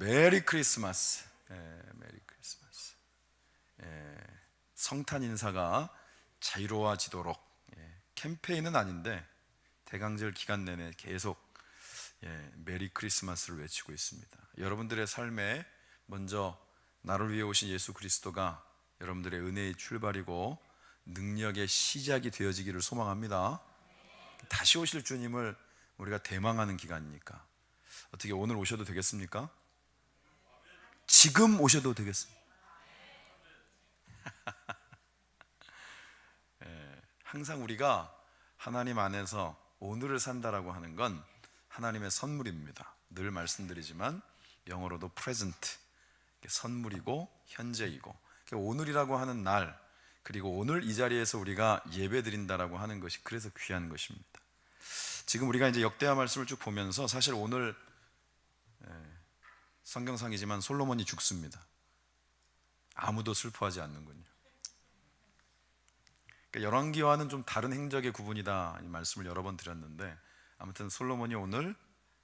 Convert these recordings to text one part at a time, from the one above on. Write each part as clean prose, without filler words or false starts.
메리 크리스마스. 메리 크리스마스. 성탄 인사가 자유로워지도록 캠페인은 아닌데 대강절 기간 내내 계속 메리 크리스마스를 외치고 있습니다. 여러분들의 삶에 먼저 나를 위해 오신 예수 그리스도가 여러분들의 은혜의 출발이고 능력의 시작이 되어지기를 소망합니다. 다시 오실 주님을 우리가 대망하는 기간이니까 어떻게 오늘 오셔도 되겠습니까? 지금 오셔도 되겠습니다. 항상 우리가 하나님 안에서 오늘을 산다라고 하는 건 하나님의 선물입니다. 늘 말씀드리지만 영어로도 present, 선물이고 현재이고, 오늘이라고 하는 날, 그리고 오늘 이 자리에서 우리가 예배 드린다라고 하는 것이 그래서 귀한 것입니다. 지금 우리가 이제 역대하 말씀을 쭉 보면서 사실 오늘 성경상이지만 솔로몬이 죽습니다. 아무도 슬퍼하지 않는군요. 그러니까 열왕기와는 좀 다른 행적의 구분이다, 이 말씀을 여러 번 드렸는데, 아무튼 솔로몬이 오늘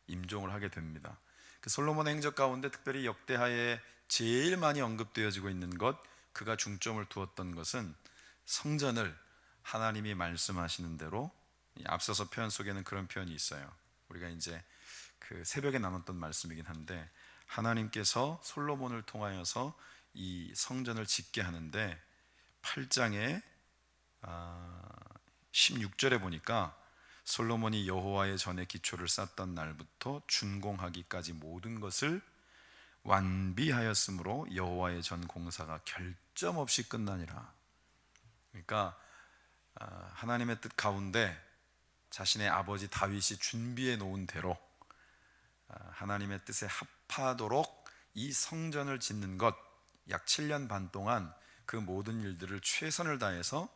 임종을 하게 됩니다. 그 솔로몬의 행적 가운데 특별히 역대하에 제일 많이 언급되어지고 있는 것, 그가 중점을 두었던 것은 성전을 하나님이 말씀하시는 대로, 앞서서 표현 속에는 그런 표현이 있어요. 우리가 이제 그 새벽에 나눴던 말씀이긴 한데, 하나님께서 솔로몬을 통하여서 이 성전을 짓게 하는데 8장에 16절에 보니까 솔로몬이 여호와의 전에 기초를 쌓던 날부터 준공하기까지 모든 것을 완비하였으므로 여호와의 전 공사가 결점 없이 끝나니라. 그러니까 하나님의 뜻 가운데 자신의 아버지 다윗이 준비해 놓은 대로 하나님의 뜻에 합하도록 이 성전을 짓는 것, 약 7년 반 동안 그 모든 일들을 최선을 다해서,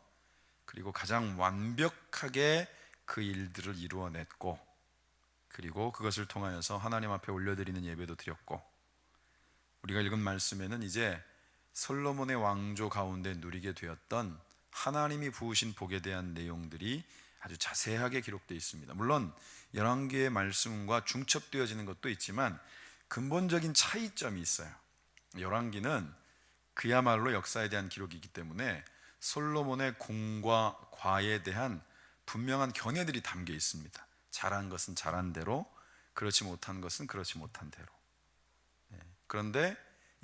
그리고 가장 완벽하게 그 일들을 이루어냈고, 그리고 그것을 통하여서 하나님 앞에 올려드리는 예배도 드렸고, 우리가 읽은 말씀에는 이제 솔로몬의 왕조 가운데 누리게 되었던 하나님이 부으신 복에 대한 내용들이 아주 자세하게 기록되어 있습니다. 물론 열왕기의 말씀과 중첩되어지는 것도 있지만 근본적인 차이점이 있어요. 열왕기는 그야말로 역사에 대한 기록이기 때문에 솔로몬의 공과 과에 대한 분명한 견해들이 담겨 있습니다. 잘한 것은 잘한 대로, 그렇지 못한 것은 그렇지 못한 대로. 그런데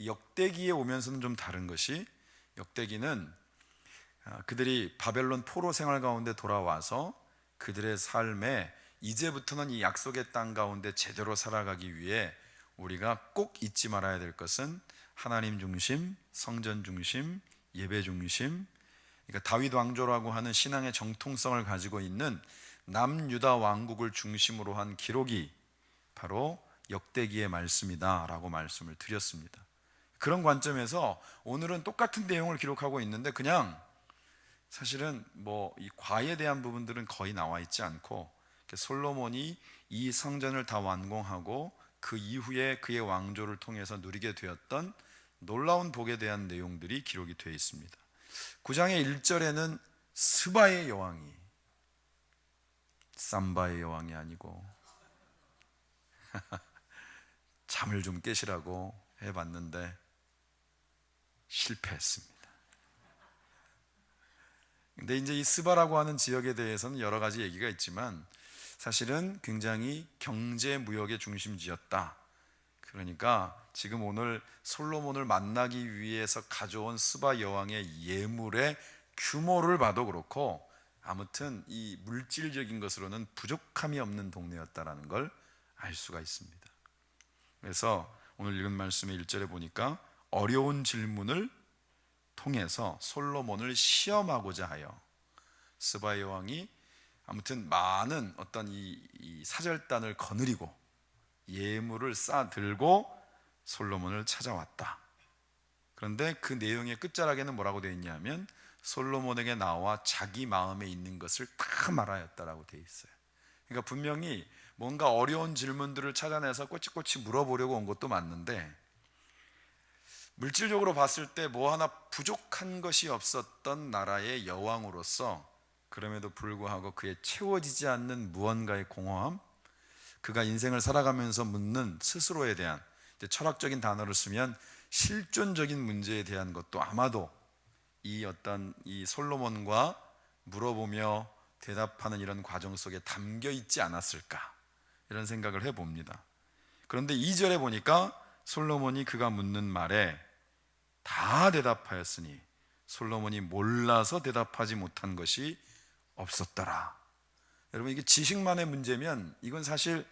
역대기에 오면서는 좀 다른 것이, 역대기는 그들이 바벨론 포로 생활 가운데 돌아와서 그들의 삶에 이제부터는 이 약속의 땅 가운데 제대로 살아가기 위해 우리가 꼭 잊지 말아야 될 것은 하나님 중심, 성전 중심, 예배 중심, 그러니까 다윗 왕조라고 하는 신앙의 정통성을 가지고 있는 남유다 왕국을 중심으로 한 기록이 바로 역대기의 말씀이다 라고 말씀을 드렸습니다. 그런 관점에서 오늘은 똑같은 내용을 기록하고 있는데 그냥 사실은 이 과에 대한 부분들은 거의 나와 있지 않고, 솔로몬이 이 성전을 다 완공하고 그 이후에 그의 왕조를 통해서 누리게 되었던 놀라운 복에 대한 내용들이 기록이 되어 있습니다. 9장의 1절에는 스바의 여왕이, 삼바의 여왕이 아니고 잠을 좀 깨시라고 해봤는데 실패했습니다. 근데 이제 이 스바라고 하는 지역에 대해서는 여러 가지 얘기가 있지만 사실은 굉장히 경제 무역의 중심지였다. 그러니까 지금 오늘 솔로몬을 만나기 위해서 가져온 스바 여왕의 예물의 규모를 봐도 그렇고, 아무튼 이 물질적인 것으로는 부족함이 없는 동네였다라는 걸 알 수가 있습니다. 그래서 오늘 읽은 말씀의 1절에 보니까 어려운 질문을 통해서 솔로몬을 시험하고자 하여 스바 여왕이 아무튼 많은 어떤 이 사절단을 거느리고 예물을 싸들고 솔로몬을 찾아왔다. 그런데 그 내용의 끝자락에는 뭐라고 되어 있냐면 솔로몬에게 나와 자기 마음에 있는 것을 다 말하였다라고 되어 있어요. 그러니까 분명히 뭔가 어려운 질문들을 찾아내서 꼬치꼬치 물어보려고 온 것도 맞는데, 물질적으로 봤을 때 뭐 하나 부족한 것이 없었던 나라의 여왕으로서 그럼에도 불구하고 그의 채워지지 않는 무언가의 공허함, 그가 인생을 살아가면서 묻는 스스로에 대한 철학적인 단어를 쓰면 실존적인 문제에 대한 것도 아마도 이 솔로몬과 물어보며 대답하는 이런 과정 속에 담겨 있지 않았을까, 이런 생각을 해봅니다. 그런데 2절에 보니까 솔로몬이 그가 묻는 말에 다 대답하였으니 솔로몬이 몰라서 대답하지 못한 것이 없었더라. 여러분, 이게 지식만의 문제면 이건 사실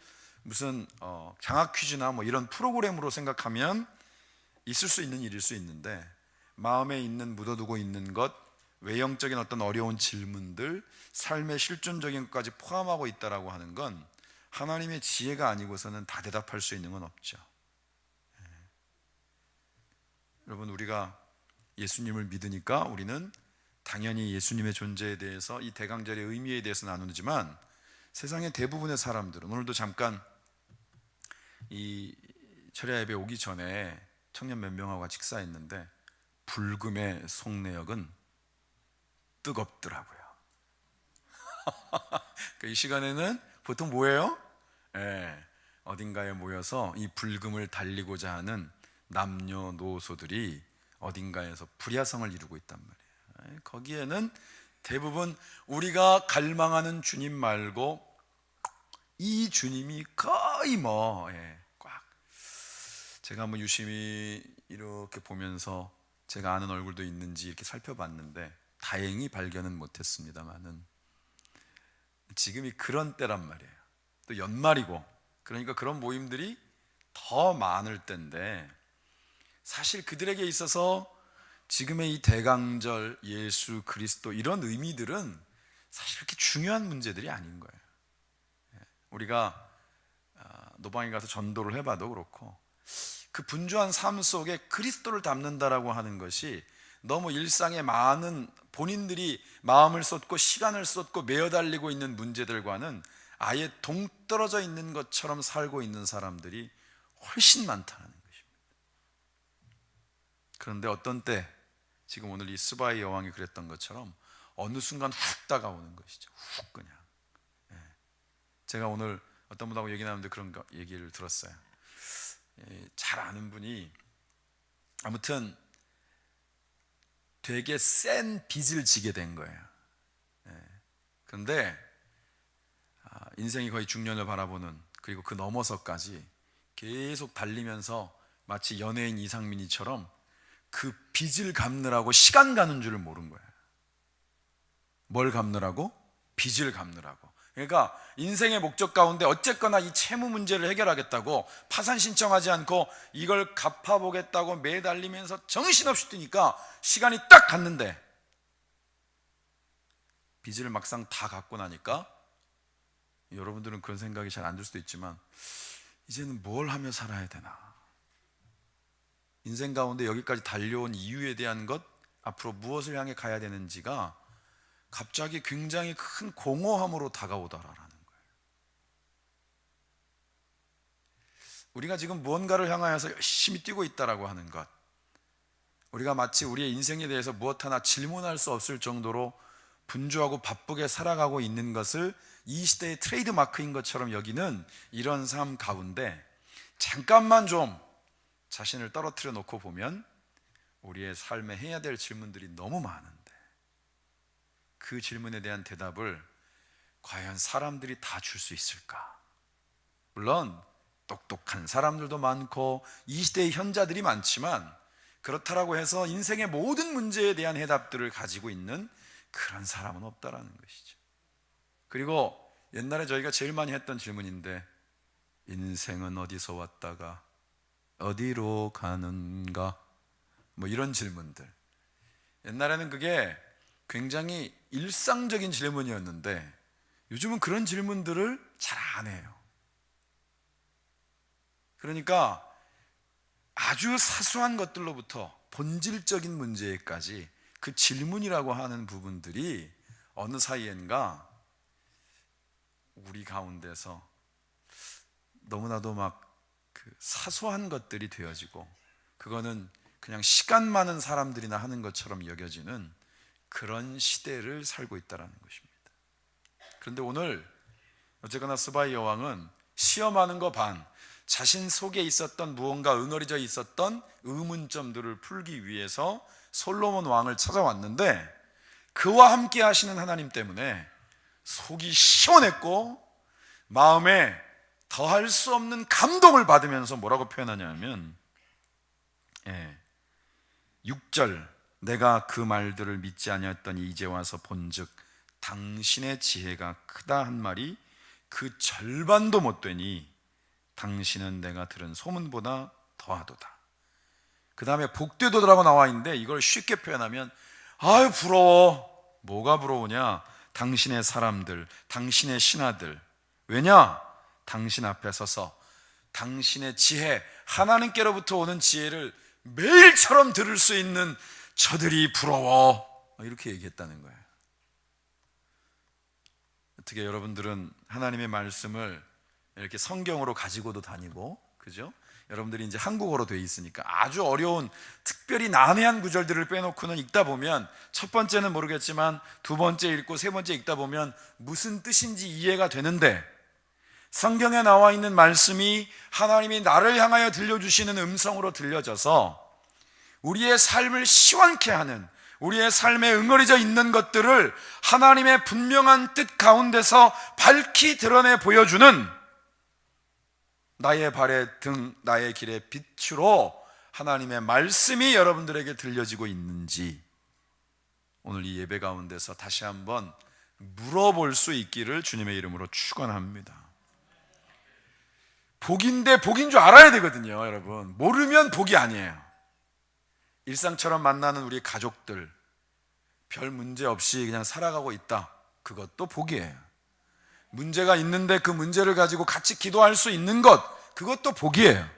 무슨 장학 퀴즈나 뭐 이런 프로그램으로 생각하면 있을 수 있는 일일 수 있는데, 마음에 있는 묻어두고 있는 것, 외형적인 어떤 어려운 질문들, 삶의 실존적인 것까지 포함하고 있다라고 하는 건 하나님의 지혜가 아니고서는 다 대답할 수 있는 건 없죠. 여러분, 우리가 예수님을 믿으니까 우리는 당연히 예수님의 존재에 대해서, 이 대강절의 의미에 대해서 나누지만 세상의 대부분의 사람들은, 오늘도 잠깐 이 철야 예배 오기 전에 청년 몇 명하고 같이 식사했는데 불금의 속내역은 뜨겁더라고요. 이 시간에는 보통 뭐예요? 어딘가에 모여서 이 불금을 달리고자 하는 남녀노소들이 어딘가에서 불야성을 이루고 있단 말이에요. 거기에는 대부분 우리가 갈망하는 주님 말고 이 주님이 거의 꽉, 제가 한번 유심히 이렇게 보면서 제가 아는 얼굴도 있는지 이렇게 살펴봤는데 다행히 발견은 못했습니다만은 지금이 그런 때란 말이에요. 또 연말이고, 그러니까 그런 모임들이 더 많을 때인데, 사실 그들에게 있어서 지금의 이 대강절, 예수 그리스도, 이런 의미들은 사실 그렇게 중요한 문제들이 아닌 거예요. 우리가 노방에 가서 전도를 해봐도 그렇고, 그 분주한 삶 속에 그리스도를 담는다라고 하는 것이 너무 일상의 많은 본인들이 마음을 쏟고 시간을 쏟고 매어 달리고 있는 문제들과는 아예 동떨어져 있는 것처럼 살고 있는 사람들이 훨씬 많다는 것입니다. 그런데 어떤 때, 지금 오늘 이 스바이 여왕이 그랬던 것처럼 어느 순간 훅 다가오는 것이죠. 훅 그냥. 제가 오늘 어떤 분하고 얘기 나누는데 그런 얘기를 들었어요. 잘 아는 분이 아무튼 되게 센 빚을 지게 된 거예요. 그런데 인생이 거의 중년을 바라보는, 그리고 그 넘어서까지 계속 달리면서 마치 연예인 이상민이처럼 그 빚을 갚느라고 시간 가는 줄을 모른 거예요. 뭘 갚느라고? 빚을 갚느라고. 그러니까 인생의 목적 가운데 어쨌거나 이 채무 문제를 해결하겠다고 파산 신청하지 않고 이걸 갚아보겠다고 매달리면서 정신없이 뛰니까 시간이 딱 갔는데, 빚을 막상 다 갚고 나니까, 여러분들은 그런 생각이 잘 안 들 수도 있지만, 이제는 뭘 하며 살아야 되나, 인생 가운데 여기까지 달려온 이유에 대한 것, 앞으로 무엇을 향해 가야 되는지가 갑자기 굉장히 큰 공허함으로 다가오더라라는 거예요. 우리가 지금 무언가를 향하여서 열심히 뛰고 있다라고 하는 것, 우리가 마치 우리의 인생에 대해서 무엇 하나 질문할 수 없을 정도로 분주하고 바쁘게 살아가고 있는 것을 이 시대의 트레이드 마크인 것처럼 여기는 이런 삶 가운데 잠깐만 좀 자신을 떨어뜨려 놓고 보면 우리의 삶에 해야 될 질문들이 너무 많은데, 그 질문에 대한 대답을 과연 사람들이 다 줄 수 있을까? 물론 똑똑한 사람들도 많고 이 시대의 현자들이 많지만, 그렇다라고 해서 인생의 모든 문제에 대한 해답들을 가지고 있는 그런 사람은 없다라는 것이죠. 그리고 옛날에 저희가 제일 많이 했던 질문인데, 인생은 어디서 왔다가 어디로 가는가, 뭐 이런 질문들. 옛날에는 그게 굉장히 일상적인 질문이었는데 요즘은 그런 질문들을 잘 안 해요. 그러니까 아주 사소한 것들로부터 본질적인 문제까지 그 질문이라고 하는 부분들이 어느 사이엔가 우리 가운데서 너무나도 막 그 사소한 것들이 되어지고, 그거는 그냥 시간 많은 사람들이나 하는 것처럼 여겨지는 그런 시대를 살고 있다는 것입니다. 그런데 오늘 어쨌거나 스바이 여왕은 시험하는 거 반, 자신 속에 있었던 무언가 응어리져 있었던 의문점들을 풀기 위해서 솔로몬 왕을 찾아왔는데, 그와 함께 하시는 하나님 때문에 속이 시원했고 마음에 더할 수 없는 감동을 받으면서 뭐라고 표현하냐면 6절, 내가 그 말들을 믿지 아니었더니 이제 와서 본즉 당신의 지혜가 크다 한 말이 그 절반도 못 되니 당신은 내가 들은 소문보다 더하도다. 그 다음에 복되도다라고 나와 있는데, 이걸 쉽게 표현하면 아유 부러워. 뭐가 부러우냐? 당신의 사람들, 당신의 신하들. 왜냐? 당신 앞에 서서 당신의 지혜, 하나님께로부터 오는 지혜를 매일처럼 들을 수 있는 저들이 부러워. 이렇게 얘기했다는 거예요. 어떻게 여러분들은 하나님의 말씀을 이렇게 성경으로 가지고도 다니고, 그죠? 여러분들이 이제 한국어로 돼 있으니까 아주 어려운, 특별히 난해한 구절들을 빼놓고는 읽다 보면, 첫 번째는 모르겠지만 두 번째 읽고 세 번째 읽다 보면 무슨 뜻인지 이해가 되는데, 성경에 나와 있는 말씀이 하나님이 나를 향하여 들려주시는 음성으로 들려져서 우리의 삶을 시원케 하는, 우리의 삶에 응어리져 있는 것들을 하나님의 분명한 뜻 가운데서 밝히 드러내 보여주는 나의 발의 등, 나의 길의 빛으로 하나님의 말씀이 여러분들에게 들려지고 있는지, 오늘 이 예배 가운데서 다시 한번 물어볼 수 있기를 주님의 이름으로 축원합니다. 복인데 복인 줄 알아야 되거든요, 여러분. 모르면 복이 아니에요. 일상처럼 만나는 우리 가족들, 별 문제 없이 그냥 살아가고 있다, 그것도 복이에요. 문제가 있는데 그 문제를 가지고 같이 기도할 수 있는 것, 그것도 복이에요.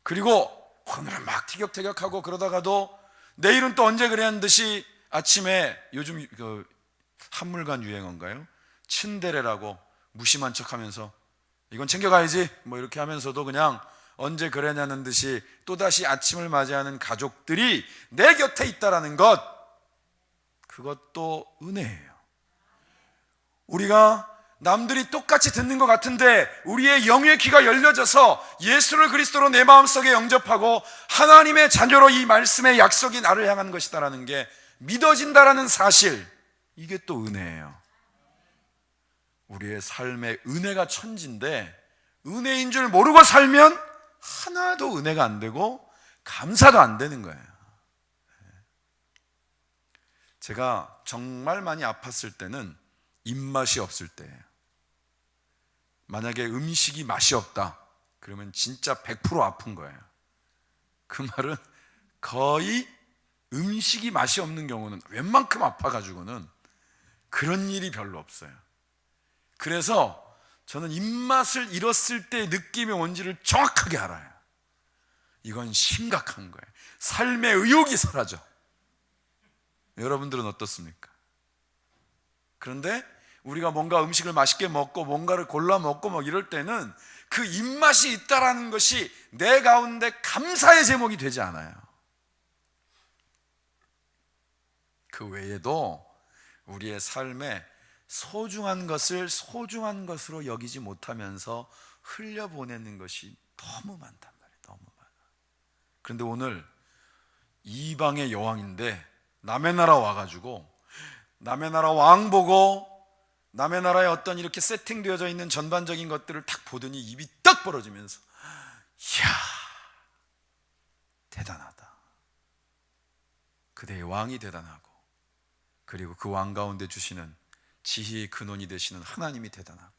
그리고 오늘은 막 티격태격하고 그러다가도 내일은 또 언제 그랬는 듯이 아침에, 요즘 그 한물간 유행어인가요? 츤데레라고 무심한 척하면서 이건 챙겨가야지 뭐 이렇게 하면서도 그냥 언제 그랬냐는 듯이 또다시 아침을 맞이하는 가족들이 내 곁에 있다라는 것, 그것도 은혜예요. 우리가 남들이 똑같이 듣는 것 같은데 우리의 영의 귀가 열려져서 예수를 그리스도로 내 마음속에 영접하고 하나님의 자녀로 이 말씀의 약속이 나를 향한 것이다라는 게 믿어진다라는 사실, 이게 또 은혜예요. 우리의 삶에 은혜가 천지인데 은혜인 줄 모르고 살면 하나도 은혜가 안 되고 감사도 안 되는 거예요. 제가 정말 많이 아팠을 때는 입맛이 없을 때예요. 만약에 음식이 맛이 없다 그러면 진짜 100% 아픈 거예요. 그 말은 거의 음식이 맛이 없는 경우는, 웬만큼 아파가지고는 그런 일이 별로 없어요. 그래서 저는 입맛을 잃었을 때 느낌이 뭔지를 정확하게 알아요. 이건 심각한 거예요. 삶의 의욕이 사라져. 여러분들은 어떻습니까? 그런데 우리가 뭔가 음식을 맛있게 먹고 뭔가를 골라 먹고 뭐 이럴 때는 그 입맛이 있다라는 것이 내 가운데 감사의 제목이 되지 않아요. 그 외에도 우리의 삶에 소중한 것을 소중한 것으로 여기지 못하면서 흘려보내는 것이 너무 많단 말이에요. 너무 많아. 그런데 오늘 이방의 여왕인데 남의 나라 와가지고 남의 나라 왕 보고 남의 나라에 어떤 이렇게 세팅되어져 있는 전반적인 것들을 딱 보더니 입이 떡 벌어지면서, 이야, 대단하다. 그대의 왕이 대단하고, 그리고 그 왕 가운데 주시는 지혜의 근원이 되시는 하나님이 대단하고,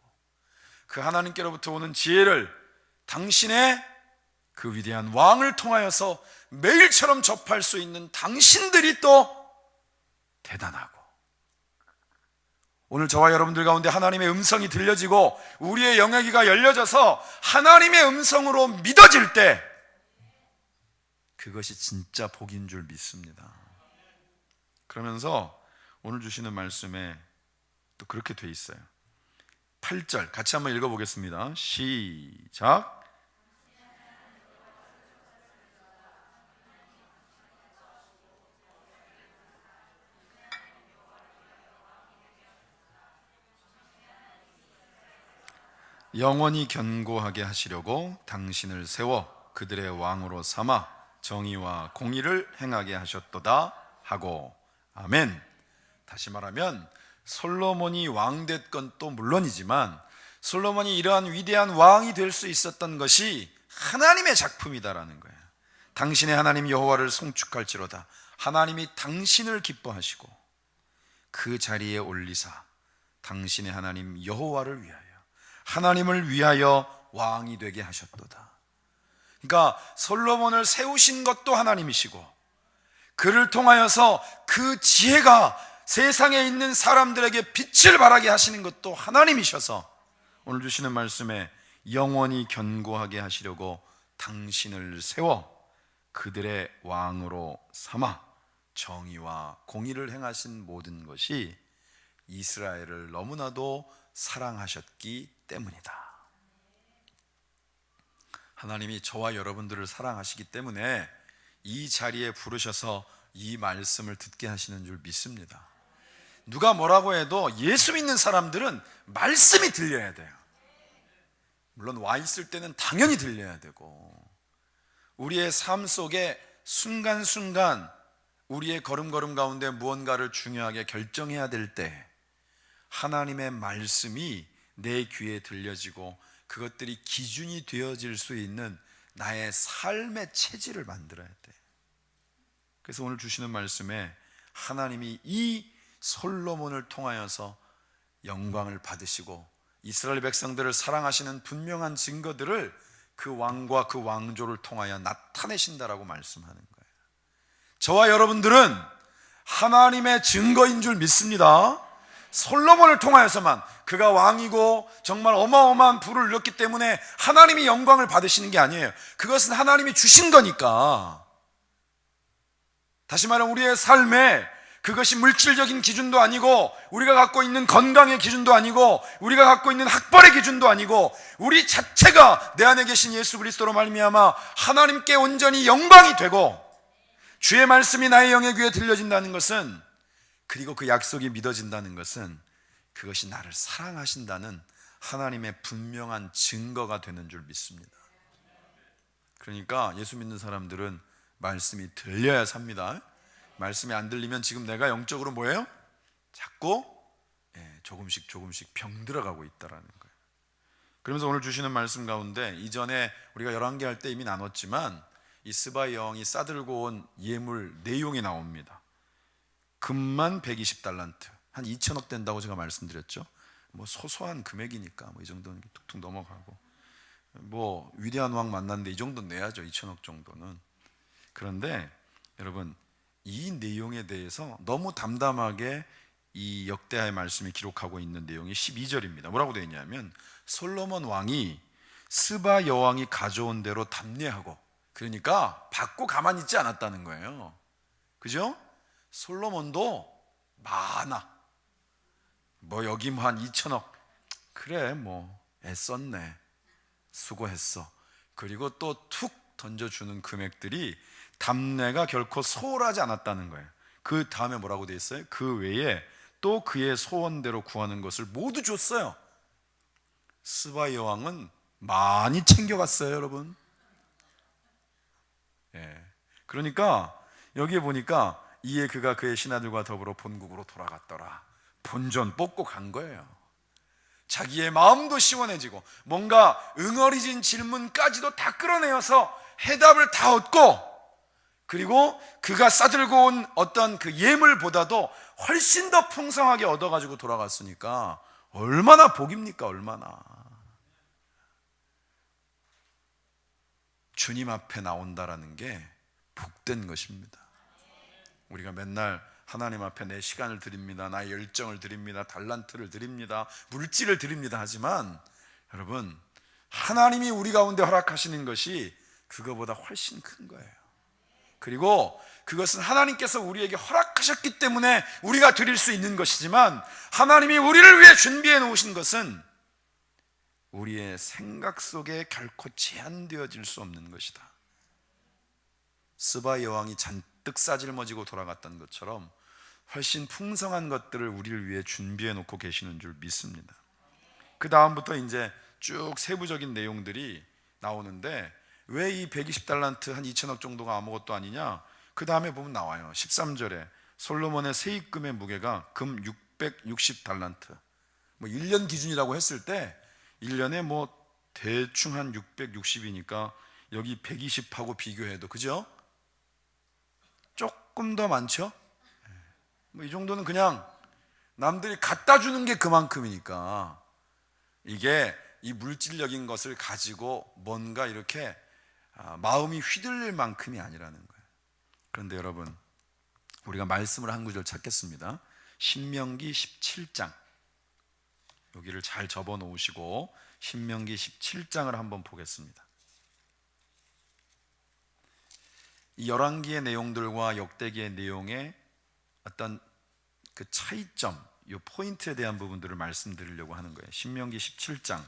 그 하나님께로부터 오는 지혜를 당신의 그 위대한 왕을 통하여서 매일처럼 접할 수 있는 당신들이 또 대단하고, 오늘 저와 여러분들 가운데 하나님의 음성이 들려지고 우리의 영역이가 열려져서 하나님의 음성으로 믿어질 때 그것이 진짜 복인 줄 믿습니다. 그러면서 오늘 주시는 말씀에 또 그렇게 돼 있어요. 8절 같이 한번 읽어보겠습니다. 시작. 영원히 견고하게 하시려고 당신을 세워 그들의 왕으로 삼아 정의와 공의를 행하게 하셨도다 하고. 아멘. 다시 말하면 솔로몬이 왕 됐건 또 물론이지만 솔로몬이 이러한 위대한 왕이 될 수 있었던 것이 하나님의 작품이다라는 거예요. 당신의 하나님 여호와를 송축할지로다. 하나님이 당신을 기뻐하시고 그 자리에 올리사 당신의 하나님 여호와를 위하여, 하나님을 위하여 왕이 되게 하셨도다. 그러니까 솔로몬을 세우신 것도 하나님이시고 그를 통하여서 그 지혜가 세상에 있는 사람들에게 빛을 발하게 하시는 것도 하나님이셔서 오늘 주시는 말씀에 영원히 견고하게 하시려고 당신을 세워 그들의 왕으로 삼아 정의와 공의를 행하신 모든 것이 이스라엘을 너무나도 사랑하셨기 때문이다. 하나님이 저와 여러분들을 사랑하시기 때문에 이 자리에 부르셔서 이 말씀을 듣게 하시는 줄 믿습니다. 누가 뭐라고 해도 예수 믿는 사람들은 말씀이 들려야 돼요. 물론 와 있을 때는 당연히 들려야 되고, 우리의 삶 속에 순간순간 우리의 걸음걸음 가운데 무언가를 중요하게 결정해야 될 때 하나님의 말씀이 내 귀에 들려지고 그것들이 기준이 되어질 수 있는 나의 삶의 체질을 만들어야 돼. 그래서 오늘 주시는 말씀에 하나님이 이 솔로몬을 통하여서 영광을 받으시고 이스라엘 백성들을 사랑하시는 분명한 증거들을 그 왕과 그 왕조를 통하여 나타내신다라고 말씀하는 거예요. 저와 여러분들은 하나님의 증거인 줄 믿습니다. 솔로몬을 통하여서만, 그가 왕이고 정말 어마어마한 부를 누렸기 때문에 하나님이 영광을 받으시는 게 아니에요. 그것은 하나님이 주신 거니까. 다시 말하면 우리의 삶에 그것이 물질적인 기준도 아니고 우리가 갖고 있는 건강의 기준도 아니고 우리가 갖고 있는 학벌의 기준도 아니고 우리 자체가 내 안에 계신 예수 그리스도로 말미암아 하나님께 온전히 영광이 되고 주의 말씀이 나의 영의 귀에 들려진다는 것은, 그리고 그 약속이 믿어진다는 것은 그것이 나를 사랑하신다는 하나님의 분명한 증거가 되는 줄 믿습니다. 그러니까 예수 믿는 사람들은 말씀이 들려야 삽니다. 말씀이 안 들리면 지금 내가 영적으로 뭐예요? 자꾸 조금씩 병들어가고 있다라는 거예요. 그러면서 오늘 주시는 말씀 가운데 이전에 우리가 11개 할 때 이미 나눴지만 이 스바의 여왕이 싸들고 온 예물 내용이 나옵니다. 금만 120달란트, 한 2천억 된다고 제가 말씀드렸죠. 뭐 소소한 금액이니까 뭐 이 정도는 툭툭 넘어가고, 뭐 위대한 왕 만났는데 이 정도는 내야죠, 2천억 정도는. 그런데 여러분, 이 내용에 대해서 너무 담담하게 이 역대하의 말씀이 기록하고 있는 내용이 12절입니다. 뭐라고 되어 있냐면 솔로몬 왕이 스바 여왕이 가져온 대로 답례하고, 그러니까 받고 가만히 있지 않았다는 거예요. 그죠? 솔로몬도 많아. 뭐 여기 뭐 한 2천억, 그래 뭐 애썼네, 수고했어. 그리고 또 툭 던져주는 금액들이 답례가 결코 소홀하지 않았다는 거예요. 그 다음에 뭐라고 돼 있어요? 그 외에 또 그의 소원대로 구하는 것을 모두 줬어요. 스바 여왕은 많이 챙겨갔어요, 여러분. 그러니까 여기에 보니까 이에 그가 그의 신하들과 더불어 본국으로 돌아갔더라. 본전 뽑고 간 거예요. 자기의 마음도 시원해지고 뭔가 응어리진 질문까지도 다 끌어내어서 해답을 다 얻고, 그리고 그가 싸들고 온 어떤 그 예물보다도 훨씬 더 풍성하게 얻어가지고 돌아갔으니까 얼마나 복입니까? 얼마나. 주님 앞에 나온다라는 게 복된 것입니다. 우리가 맨날 하나님 앞에 내 시간을 드립니다, 나의 열정을 드립니다, 달란트를 드립니다, 물질을 드립니다 하지만 여러분, 하나님이 우리 가운데 허락하시는 것이 그거보다 훨씬 큰 거예요. 그리고 그것은 하나님께서 우리에게 허락하셨기 때문에 우리가 드릴 수 있는 것이지만, 하나님이 우리를 위해 준비해 놓으신 것은 우리의 생각 속에 결코 제한되어질 수 없는 것이다. 스바 여왕이 잔뜩 싸질머지고 돌아갔던 것처럼 훨씬 풍성한 것들을 우리를 위해 준비해 놓고 계시는 줄 믿습니다. 그 다음부터 이제 쭉 세부적인 내용들이 나오는데 왜 이 120달란트 한 2천억 정도가 아무것도 아니냐? 그 다음에 보면 나와요. 13절에 솔로몬의 세입금의 무게가 금 660달란트. 뭐 1년 기준이라고 했을 때 1년에 뭐 대충 한 660이니까 여기 120하고 비교해도 그죠? 조금 더 많죠? 뭐 이 정도는 그냥 남들이 갖다 주는 게 그만큼이니까 이게 이 물질적인 것을 가지고 뭔가 이렇게 마음이 휘둘릴 만큼이 아니라는 거예요. 그런데 여러분, 우리가 말씀을 한 구절 찾겠습니다. 신명기 17장, 여기를 잘 접어 놓으시고 신명기 17장을 한번 보겠습니다. 이 열왕기의 내용들과 역대기의 내용의 어떤 그 차이점, 이 포인트에 대한 부분들을 말씀드리려고 하는 거예요. 신명기 17장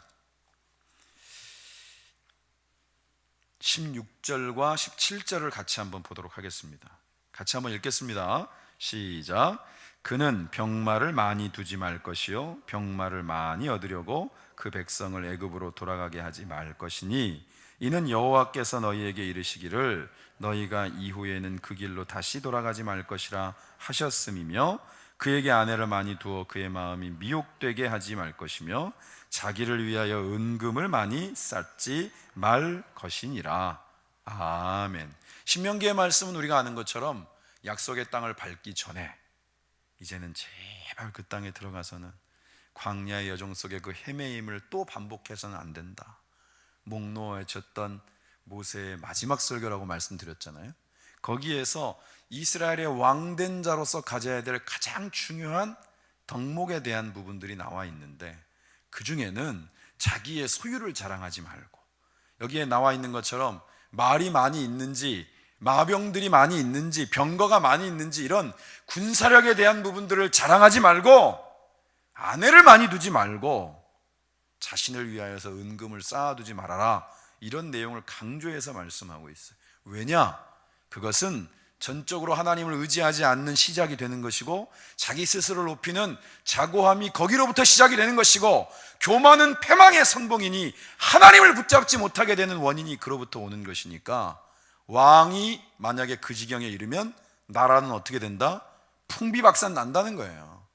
16절과 17절을 같이 한번 보도록 하겠습니다. 같이 한번 읽겠습니다. 시작. 그는 병마를 많이 두지 말 것이요 병마를 많이 얻으려고 그 백성을 애굽으로 돌아가게 하지 말 것이니 이는 여호와께서 너희에게 이르시기를 너희가 이후에는 그 길로 다시 돌아가지 말 것이라 하셨음이며 그에게 아내를 많이 두어 그의 마음이 미혹되게 하지 말 것이며 자기를 위하여 은금을 많이 쌓지 말 것이니라. 아멘. 신명기의 말씀은 우리가 아는 것처럼 약속의 땅을 밟기 전에 이제는 제발 그 땅에 들어가서는 광야의 여정 속의 그 헤매임을 또 반복해서는 안 된다. 목 놓아 외쳤던 모세의 마지막 설교라고 말씀드렸잖아요. 거기에서 이스라엘의 왕된 자로서 가져야 될 가장 중요한 덕목에 대한 부분들이 나와 있는데 그 중에는 자기의 소유를 자랑하지 말고, 여기에 나와 있는 것처럼 말이 많이 있는지 마병들이 많이 있는지 병거가 많이 있는지 이런 군사력에 대한 부분들을 자랑하지 말고, 아내를 많이 두지 말고 자신을 위하여서 은금을 쌓아두지 말아라, 이런 내용을 강조해서 말씀하고 있어요. 왜냐? 그것은 전적으로 하나님을 의지하지 않는 시작이 되는 것이고, 자기 스스로를 높이는 자고함이 거기로부터 시작이 되는 것이고, 교만은 패망의 선봉이니 하나님을 붙잡지 못하게 되는 원인이 그로부터 오는 것이니까, 왕이 만약에 그 지경에 이르면 나라는 어떻게 된다? 풍비박산 난다는 거예요.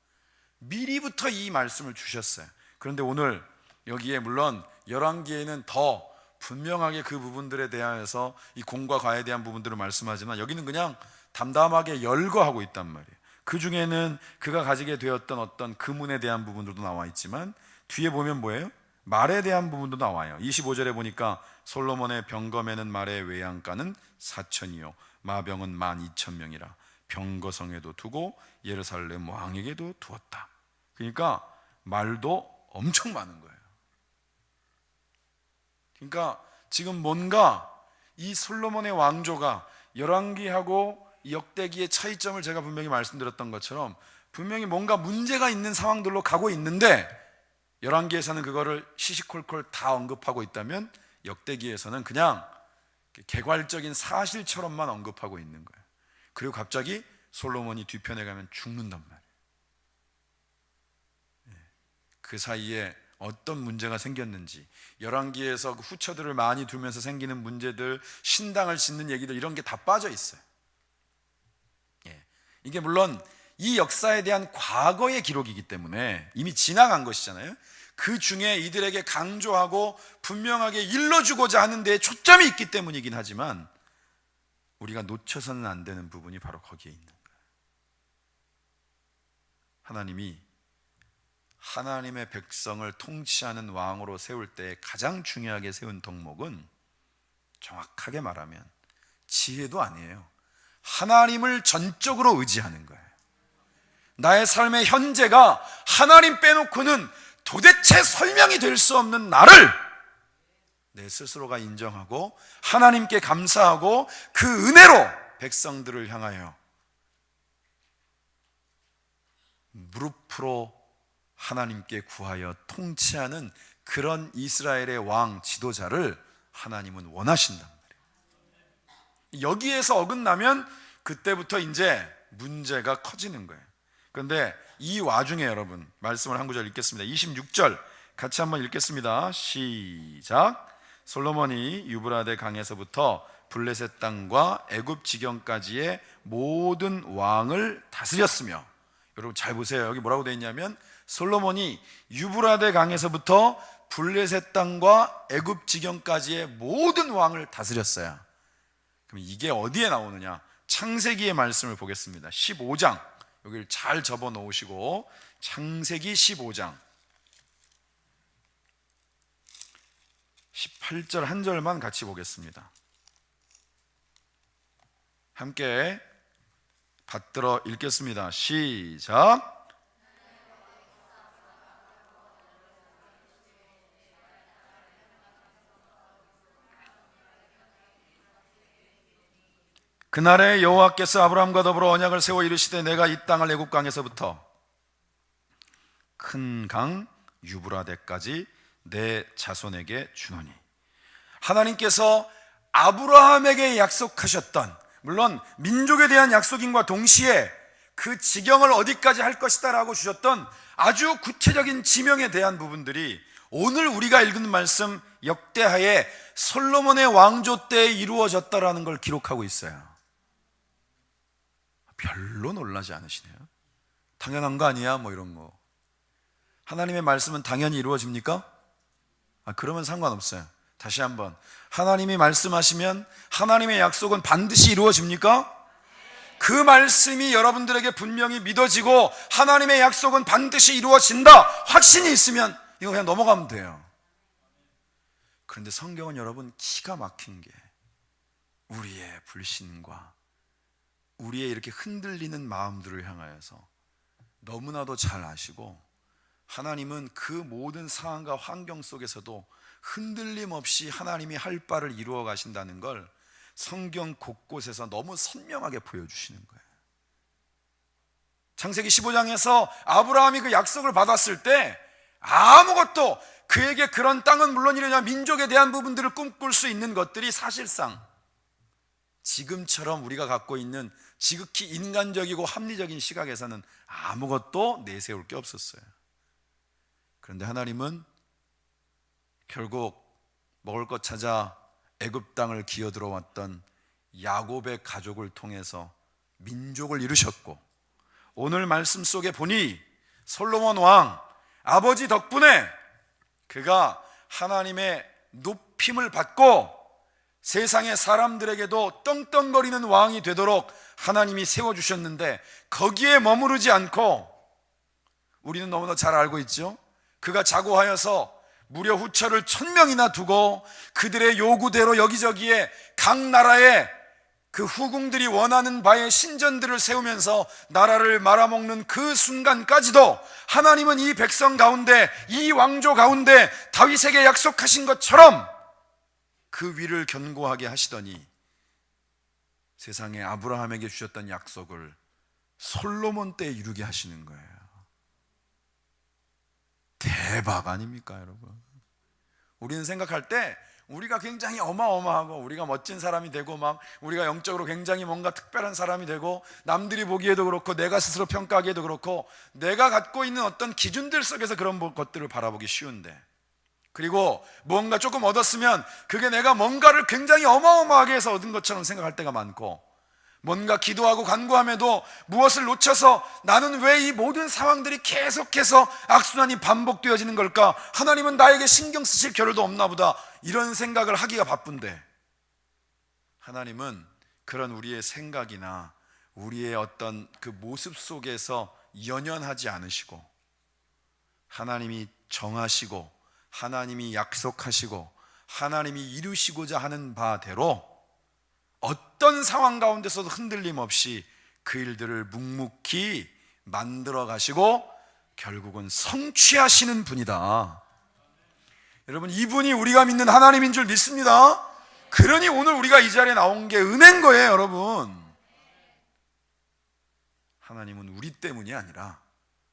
미리부터 이 말씀을 주셨어요. 그런데 오늘 여기에 물론 열왕기에는 더 분명하게 그 부분들에 대하여서 이 공과 과에 대한 부분들을 말씀하지만 여기는 그냥 담담하게 열거하고 있단 말이에요. 그 중에는 그가 가지게 되었던 어떤 금운에 대한 부분들도 나와 있지만 뒤에 보면 뭐예요? 말에 대한 부분도 나와요. 25절에 보니까 솔로몬의 병거매는 말의 외양가는 4천이요 마병은 12,000명이라 병거성에도 두고 예루살렘 왕에게도 두었다. 그러니까 말도 엄청 많은 거예요. 그러니까 지금 뭔가 이 솔로몬의 왕조가 열왕기하고 역대기의 차이점을 제가 분명히 말씀드렸던 것처럼 분명히 뭔가 문제가 있는 상황들로 가고 있는데, 열왕기에서는 그거를 시시콜콜 다 언급하고 있다면 역대기에서는 그냥 개괄적인 사실처럼만 언급하고 있는 거예요. 그리고 갑자기 솔로몬이 뒤편에 가면 죽는단 말이에요. 그 사이에 어떤 문제가 생겼는지, 열왕기에서 후처들을 많이 두면서 생기는 문제들, 신당을 짓는 얘기들, 이런 게 다 빠져 있어요. 이게 물론 이 역사에 대한 과거의 기록이기 때문에 이미 지나간 것이잖아요. 그 중에 이들에게 강조하고 분명하게 일러주고자 하는 데에 초점이 있기 때문이긴 하지만 우리가 놓쳐서는 안 되는 부분이 바로 거기에 있는 거예요. 하나님이 하나님의 백성을 통치하는 왕으로 세울 때 가장 중요하게 세운 덕목은 정확하게 말하면 지혜도 아니에요. 하나님을 전적으로 의지하는 거예요. 나의 삶의 현재가 하나님 빼놓고는 도대체 설명이 될 수 없는 나를 내 스스로가 인정하고 하나님께 감사하고 그 은혜로 백성들을 향하여 무릎으로 하나님께 구하여 통치하는 그런 이스라엘의 왕 지도자를 하나님은 원하신단 말이에요. 여기에서 어긋나면 그때부터 이제 문제가 커지는 거예요. 그런데 이 와중에 여러분 말씀을 한 구절 읽겠습니다. 26절 같이 한번 읽겠습니다. 시작. 솔로몬이 유브라데 강에서부터 블레셋 땅과 애굽 지경까지의 모든 왕을 다스렸으며, 여러분 잘 보세요. 여기 뭐라고 되어 있냐면 솔로몬이 유브라데 강에서부터 블레셋 땅과 애굽 지경까지의 모든 왕을 다스렸어요. 그럼 이게 어디에 나오느냐? 창세기의 말씀을 보겠습니다. 15장, 여기를 잘 접어 놓으시고 창세기 15장 18절 한 절만 같이 보겠습니다. 함께 받들어 읽겠습니다. 시작. 그날에 여호와께서 아브라함과 더불어 언약을 세워 이르시되 내가 이 땅을 애굽 강에서부터 큰 강 유브라데까지 내 자손에게 주노니, 하나님께서 아브라함에게 약속하셨던, 물론 민족에 대한 약속인과 동시에 그 지경을 어디까지 할 것이다 라고 주셨던 아주 구체적인 지명에 대한 부분들이 오늘 우리가 읽은 말씀 역대하에 솔로몬의 왕조 때에 이루어졌다라는 걸 기록하고 있어요. 별로 놀라지 않으시네요. 당연한 거 아니야? 뭐 이런 거. 하나님의 말씀은 당연히 이루어집니까? 그러면 상관없어요. 다시 한번, 하나님이 말씀하시면 하나님의 약속은 반드시 이루어집니까? 그 말씀이 여러분들에게 분명히 믿어지고 하나님의 약속은 반드시 이루어진다 확신이 있으면 이거 그냥 넘어가면 돼요. 그런데 성경은 여러분 기가 막힌 게, 우리의 불신과 우리의 이렇게 흔들리는 마음들을 향하여서 너무나도 잘 아시고, 하나님은 그 모든 상황과 환경 속에서도 흔들림 없이 하나님이 할 바를 이루어 가신다는 걸 성경 곳곳에서 너무 선명하게 보여주시는 거예요. 창세기 15장에서 아브라함이 그 약속을 받았을 때 아무것도, 그에게 그런 땅은 물론이냐 민족에 대한 부분들을 꿈꿀 수 있는 것들이 사실상 지금처럼 우리가 갖고 있는 지극히 인간적이고 합리적인 시각에서는 아무것도 내세울 게 없었어요. 그런데 하나님은 결국 먹을 것 찾아 애굽 땅을 기어 들어왔던 야곱의 가족을 통해서 민족을 이루셨고, 오늘 말씀 속에 보니 솔로몬 왕 아버지 덕분에 그가 하나님의 높임을 받고 세상의 사람들에게도 떵떵거리는 왕이 되도록 하나님이 세워주셨는데, 거기에 머무르지 않고 우리는 너무나 잘 알고 있죠. 그가 자고하여서 무려 후처를 1000명이나 두고 그들의 요구대로 여기저기에 각 나라에 그 후궁들이 원하는 바의 신전들을 세우면서 나라를 말아먹는 그 순간까지도 하나님은 이 백성 가운데, 이 왕조 가운데 다윗에게 약속하신 것처럼 그 위를 견고하게 하시더니 세상에 아브라함에게 주셨던 약속을 솔로몬 때에 이루게 하시는 거예요. 대박 아닙니까 여러분? 우리는 생각할 때 우리가 굉장히 어마어마하고 우리가 멋진 사람이 되고 막 우리가 영적으로 굉장히 뭔가 특별한 사람이 되고 남들이 보기에도 그렇고 내가 스스로 평가하기에도 그렇고 내가 갖고 있는 어떤 기준들 속에서 그런 것들을 바라보기 쉬운데, 그리고 뭔가 조금 얻었으면 그게 내가 뭔가를 굉장히 어마어마하게 해서 얻은 것처럼 생각할 때가 많고, 뭔가 기도하고 간구함에도 무엇을 놓쳐서 나는 왜 이 모든 상황들이 계속해서 악순환이 반복되어지는 걸까? 하나님은 나에게 신경 쓰실 겨를도 없나 보다, 이런 생각을 하기가 바쁜데, 하나님은 그런 우리의 생각이나 우리의 어떤 그 모습 속에서 연연하지 않으시고, 하나님이 정하시고 하나님이 약속하시고 하나님이 이루시고자 하는 바대로 어떤 상황 가운데서도 흔들림 없이 그 일들을 묵묵히 만들어 가시고 결국은 성취하시는 분이다. 여러분, 이분이 우리가 믿는 하나님인 줄 믿습니다. 그러니 오늘 우리가 이 자리에 나온 게 은혜인 거예요. 여러분, 하나님은 우리 때문이 아니라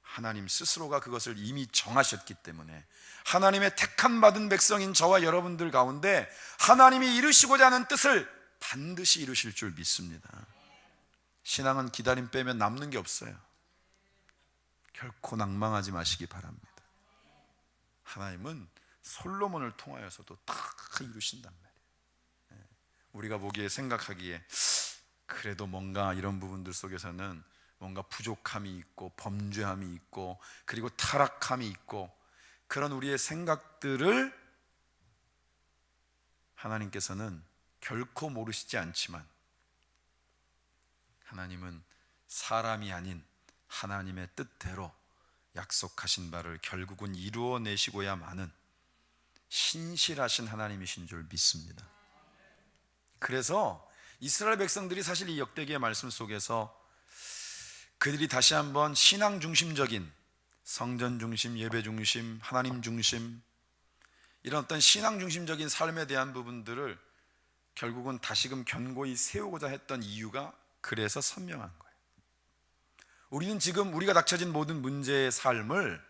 하나님 스스로가 그것을 이미 정하셨기 때문에 하나님의 택함 받은 백성인 저와 여러분들 가운데 하나님이 이루시고자 하는 뜻을 반드시 이루실 줄 믿습니다. 신앙은 기다림 빼면 남는 게 없어요. 결코 낭망하지 마시기 바랍니다. 하나님은 솔로몬을 통하여서도 다 이루신단 말이에요. 우리가 보기에 생각하기에 그래도 뭔가 이런 부분들 속에서는 뭔가 부족함이 있고 범죄함이 있고 그리고 타락함이 있고 그런 우리의 생각들을 하나님께서는 결코 모르시지 않지만 하나님은 사람이 아닌 하나님의 뜻대로 약속하신 바를 결국은 이루어내시고야마는 신실하신 하나님이신 줄 믿습니다. 그래서 이스라엘 백성들이 사실 이 역대기의 말씀 속에서 그들이 다시 한번 신앙 중심적인 성전 중심, 예배 중심, 하나님 중심 이런 어떤 신앙 중심적인 삶에 대한 부분들을 결국은 다시금 견고히 세우고자 했던 이유가 그래서 선명한 거예요. 우리는 지금 우리가 닥쳐진 모든 문제의 삶을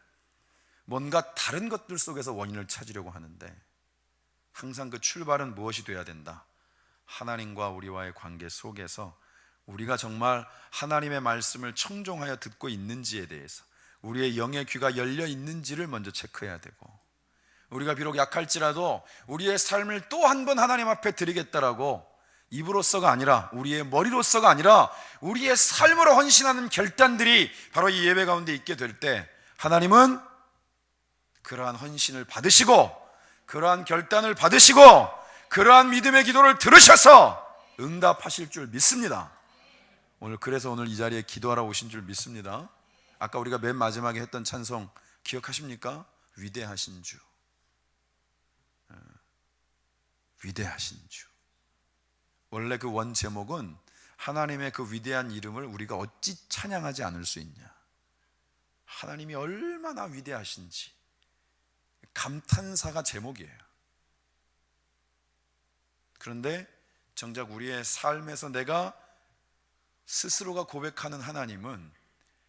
뭔가 다른 것들 속에서 원인을 찾으려고 하는데 항상 그 출발은 무엇이 돼야 된다? 하나님과 우리와의 관계 속에서 우리가 정말 하나님의 말씀을 청종하여 듣고 있는지에 대해서 우리의 영의 귀가 열려 있는지를 먼저 체크해야 되고 우리가 비록 약할지라도 우리의 삶을 또 한 번 하나님 앞에 드리겠다라고 입으로서가 아니라 우리의 머리로서가 아니라 우리의 삶으로 헌신하는 결단들이 바로 이 예배 가운데 있게 될 때 하나님은 그러한 헌신을 받으시고 그러한 결단을 받으시고 그러한 믿음의 기도를 들으셔서 응답하실 줄 믿습니다. 그래서 오늘 이 자리에 기도하러 오신 줄 믿습니다. 아까 우리가 맨 마지막에 했던 찬송 기억하십니까? 위대하신 주, 위대하신 주. 원래 그 원 제목은 하나님의 그 위대한 이름을 우리가 어찌 찬양하지 않을 수 있냐, 하나님이 얼마나 위대하신지 감탄사가 제목이에요. 그런데 정작 우리의 삶에서 내가 스스로가 고백하는 하나님은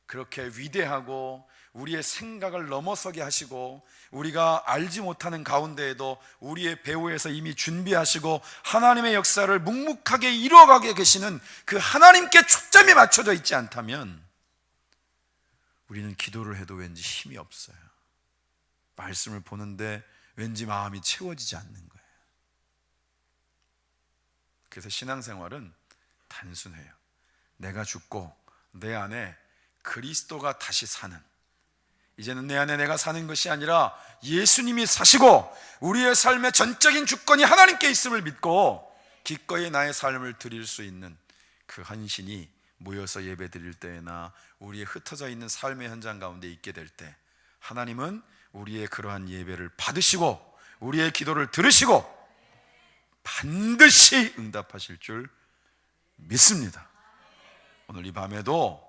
그렇게 위대하고 우리의 생각을 넘어서게 하시고 우리가 알지 못하는 가운데에도 우리의 배후에서 이미 준비하시고 하나님의 역사를 묵묵하게 이루어가게 계시는 그 하나님께 초점이 맞춰져 있지 않다면 우리는 기도를 해도 왠지 힘이 없어요. 말씀을 보는데 왠지 마음이 채워지지 않는 거예요. 그래서 신앙생활은 단순해요. 내가 죽고 내 안에 그리스도가 다시 사는, 이제는 내 안에 내가 사는 것이 아니라 예수님이 사시고 우리의 삶의 전적인 주권이 하나님께 있음을 믿고 기꺼이 나의 삶을 드릴 수 있는 그 헌신이 모여서 예배 드릴 때나 우리의 흩어져 있는 삶의 현장 가운데 있게 될 때 하나님은 우리의 그러한 예배를 받으시고 우리의 기도를 들으시고 반드시 응답하실 줄 믿습니다. 오늘 이 밤에도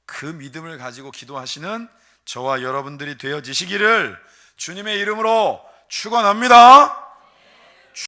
그 믿음을 가지고 기도하시는 저와 여러분들이 되어지시기를 주님의 이름으로 축원합니다.